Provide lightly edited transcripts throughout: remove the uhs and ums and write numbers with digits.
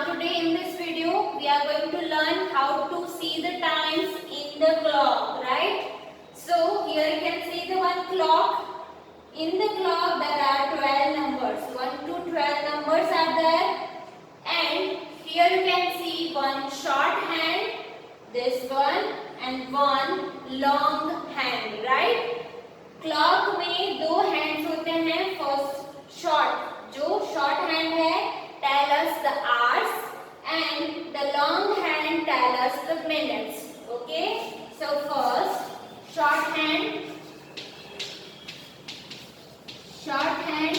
today in this video we are going to learn how to see the times in the clock, right? So here you can see the one clock. In the clock there are 12 numbers. 1 to 12 numbers are there. And here you can see one short hand, this one, and one long hand, right? Clock में दो hands होते हैं. First short, जो short hand है tell us the hours and the long hand tell us the minutes. Okay, so first short hand. Short hand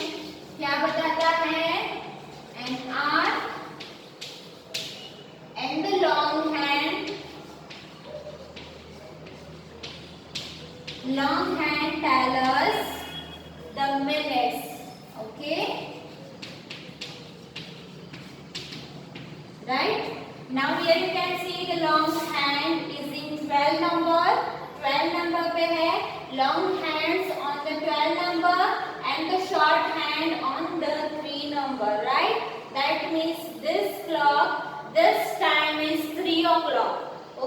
क्या बताता है? An hour. And the long hand, long hand tell us the minutes. Okay, right? Now here you can see the long hand is in 12 number. 12 number पे है. Long hands on the 12 number and the short hand on the 3 number, right? That means this clock, this time is 3 o'clock.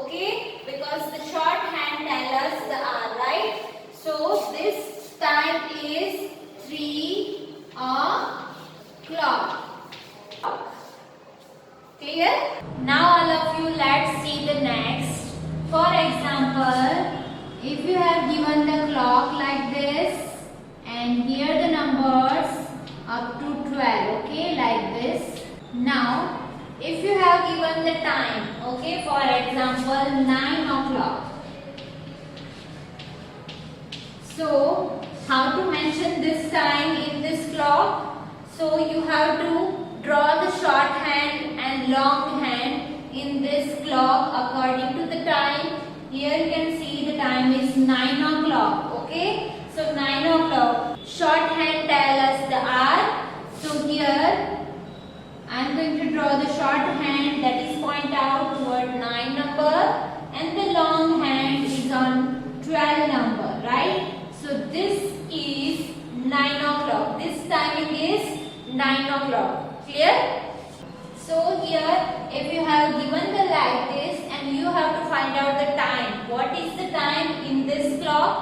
Okay, because the short hand tell us the hour, right? So this time is 3 o'clock. Clear? Now all of you, let's see the next. For example, if you have given the clock like this and here the numbers up to 12, okay, like this. Now if you have given the time, okay, for example 9 o'clock. So how to mention this time in this clock? So you have to draw the short hand and long hand in this clock according to the time. Here you can see the time is 9 o'clock. Okay, so 9 o'clock. Short hand tell us the hour. So here I am going to draw the short hand that is point out toward 9 number and the long hand is on 12 number, right? So this is 9 o'clock. This timing is 9 o'clock. Clear? So here if you have given the like this and you have to find out the time. What is the time in this clock?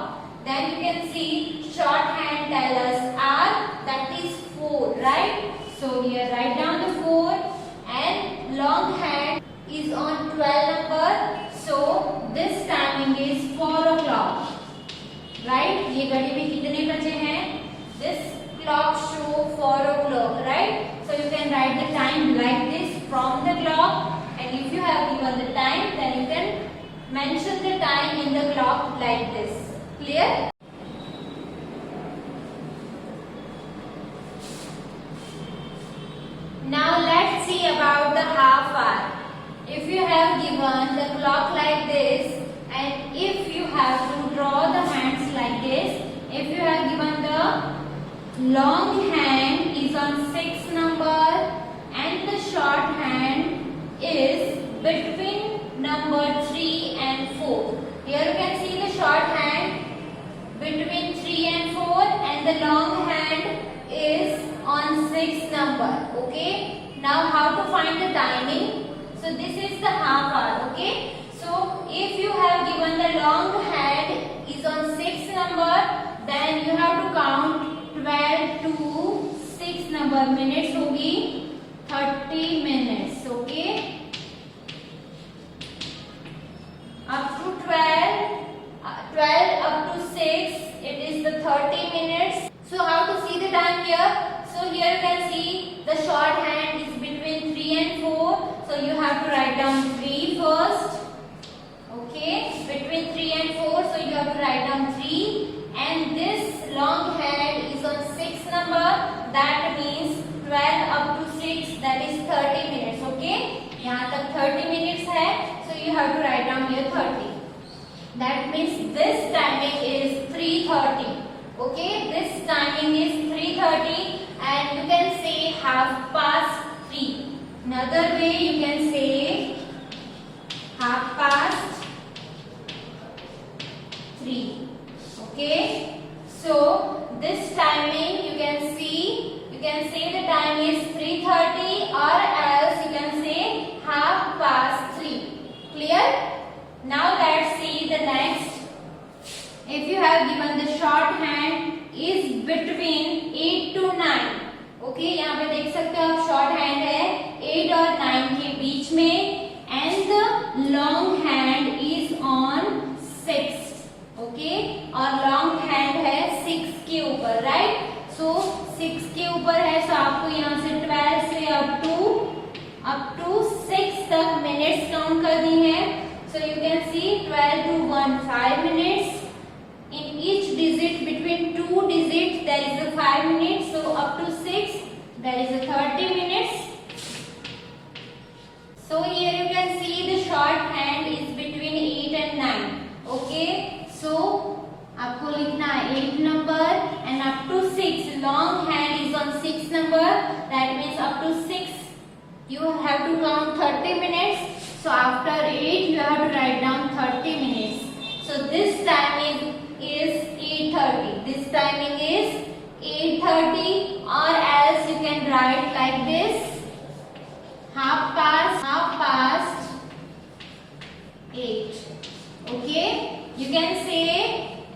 Then you can see short hand tell us hour, that is 4, right? So here write down the 4 and long hand is on 12 number. So this timing is 4 o'clock. Right? ये घड़ी में कितने बजे हैं? This clock show 4 o'clock. Right? So you can write the time like this from the clock. And if you have given the time, then you can mention the time in the clock like this. Clear? Now let's see about the half hour. If you have given the clock like this and if you have to draw the hands like this, if you have given the long hand is on 6 number and the short hand is between number 3 and 4. Here you can see the short hand between 3 and 4 and the long hand is on 6 number. Okay, now how to find the timing? So this is the half hour. Okay, so if you have given the long hand is on 6 number, then you have to count 12 to 6 number. Minutes होगी 30 minutes. Okay, up to 12 up to 6 it is the 30 minutes. So how to see the time here? So here you can see the short hand is between 3 and 4. So you have to write down 3 first. Okay, between 3 and 4. So you have to write down 3. And this long hand is on 6 number. That means 12 up to 6. That is 30 minutes. Okay, यहाँ तक 30 minutes है. So you have to write down here 30. That means this timing is 3:30. Okay, this timing is 3:30 and you can say 3:30. Another way you can say 3:30. Okay, so this timing you can say the time is 3:30 or else you can say 3:30. Clear? Now let's see the next. If you have given the shorthand is between 8 to 9. Okay, यहाँ पे देख सकते हो आप short hand है 8 और 9 के बीच में and the long hand is on 6. Okay, और लॉन्ग हैंड है 6 के ऊपर, राइट? सो 6 के ऊपर है, सो आपको यहाँ से 12 से अप टू 6 तक मिनट्स काउंट करनी है. So you can see 12 to 1 5 minutes. In each digit between 2 digits there is a 5 minutes, so up to 6 there is a 30 minutes. So here you can see the short hand is between 8 and 9. Okay, so आपको लिखना है 8 number and up to 6. Long hand is on 6 number, that means up to 6 you have to count 30 minutes. So after 8 you have to write down 30 minutes. So this timing is 8:30. This timing is 8:30, or else you can write like this: half past 8. Okay, you can say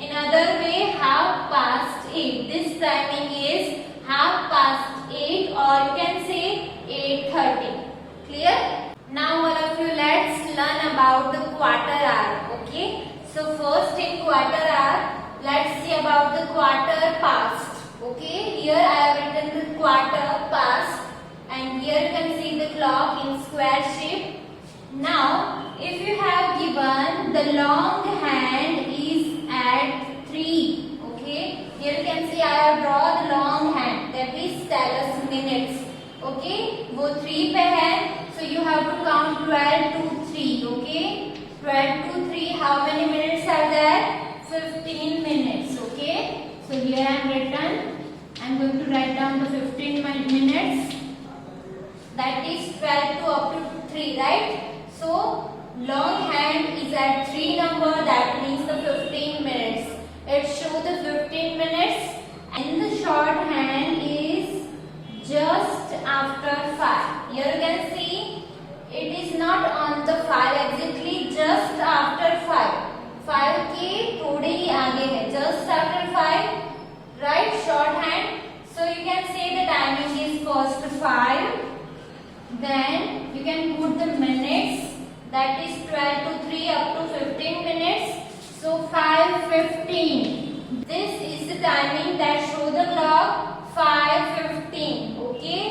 in other way half past 8. This timing is half past 8, or you can say 8:30. Clear? Now all of you, let's learn about the quarter hour. Okay, so first in quarter hour, let's see about the quarter past. Okay, here I have written the quarter past, and here you can see the clock in square shape. Now if you have given the long hand is at 3. Okay, here you can see I have drawn the long hand, that is tell us minutes. Okay, वो 3 पे है, so you have to count 12 to 3. Okay, 12 to 3, how many minutes are there? 15 minutes. Okay, so here I am written, I am going to write down the 15 minutes, that is 12 to up to 3, right? So long hand is at 3 number, that means the 15 minutes. It shows the 15 minutes, and the short hand is just after 5. Here you can see it is not on the 5 exactly, just after 5. 5 के थोड़े ही आगे है, just after 5, right? Short hand. So you can say the timing is first 5, then you can put the minutes, that is 12 to 3 up to 15 minutes. So 5:15. This is the timing that show the clock 5:15. Okay,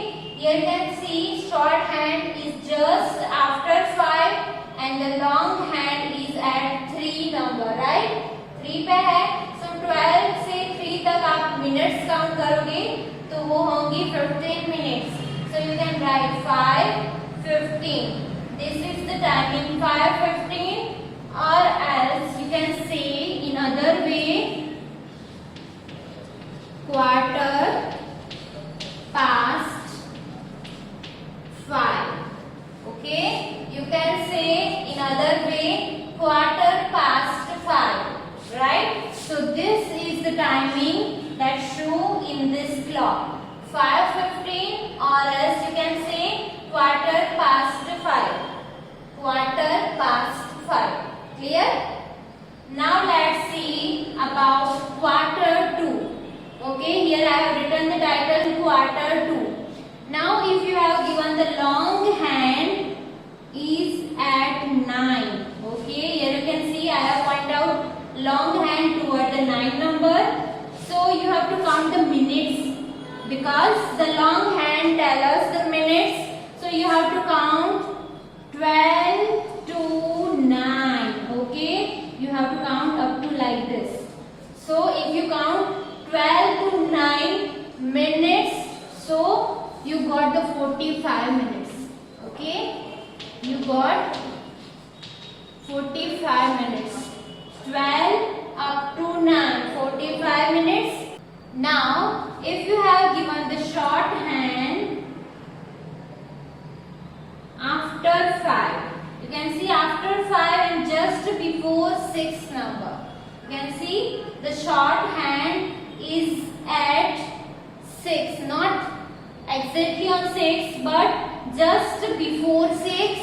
here you can see short hand is just after 5 and the long hand is at 3 number, right? 3 पे है, so 12 से 3 तक आप minutes count करोगे तो वो होंगी 15 minutes. So you can write 5:15. This is the timing 5:15, or else you can say in other way quarter past 5. Okay, you can say in other way quarter past 5, right? So this is the timing that show in this clock 5:15, or else you can say quarter past 5. Quarter past 5. Clear? Now let's see about quarter 2. Okay, here I have written the title quarter 2. Now if you have given the long hand is at 9. Okay, here you can see I have pointed out long hand toward the 9 number. So you have to count the minutes, because the long hand tells us the minutes. So you have to count 12 to 9. Okay, you have to count up to like this. So if you count 12 to 9 minutes, so you got the 45 minutes. Okay, you got 45 minutes. 12 up to 9, 45 minutes. Now if you have given the short hand after 5, you can see after 5 and just before 6 number, you can see the short hand is at 6, not exactly on 6 but just before 6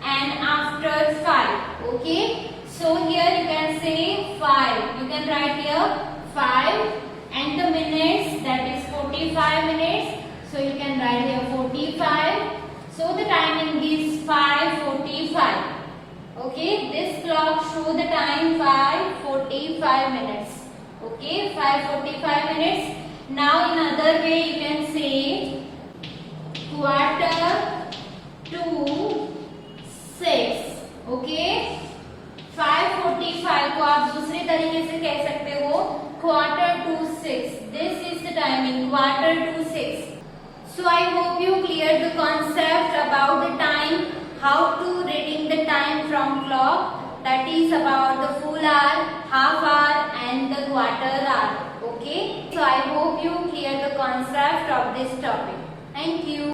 and after 5. Okay. So here you can say 5. You can write here 5 and the minutes, that is 45 minutes. So you can write here 45. So the timing is 5:45. Okay, this clock show the time 5:45 minutes. Okay, 5:45 minutes. Now in other way you can say quarter to 6. Okay, 5:45 को आप दूसरे तरीके से कह सकते हो quarter to 6. This is the timing, quarter to 6. So I hope you cleared the concept about the time, how to reading the time from clock, that is about the full hour, half hour and the quarter hour. Okay. So I hope you cleared the concept of this topic. Thank you.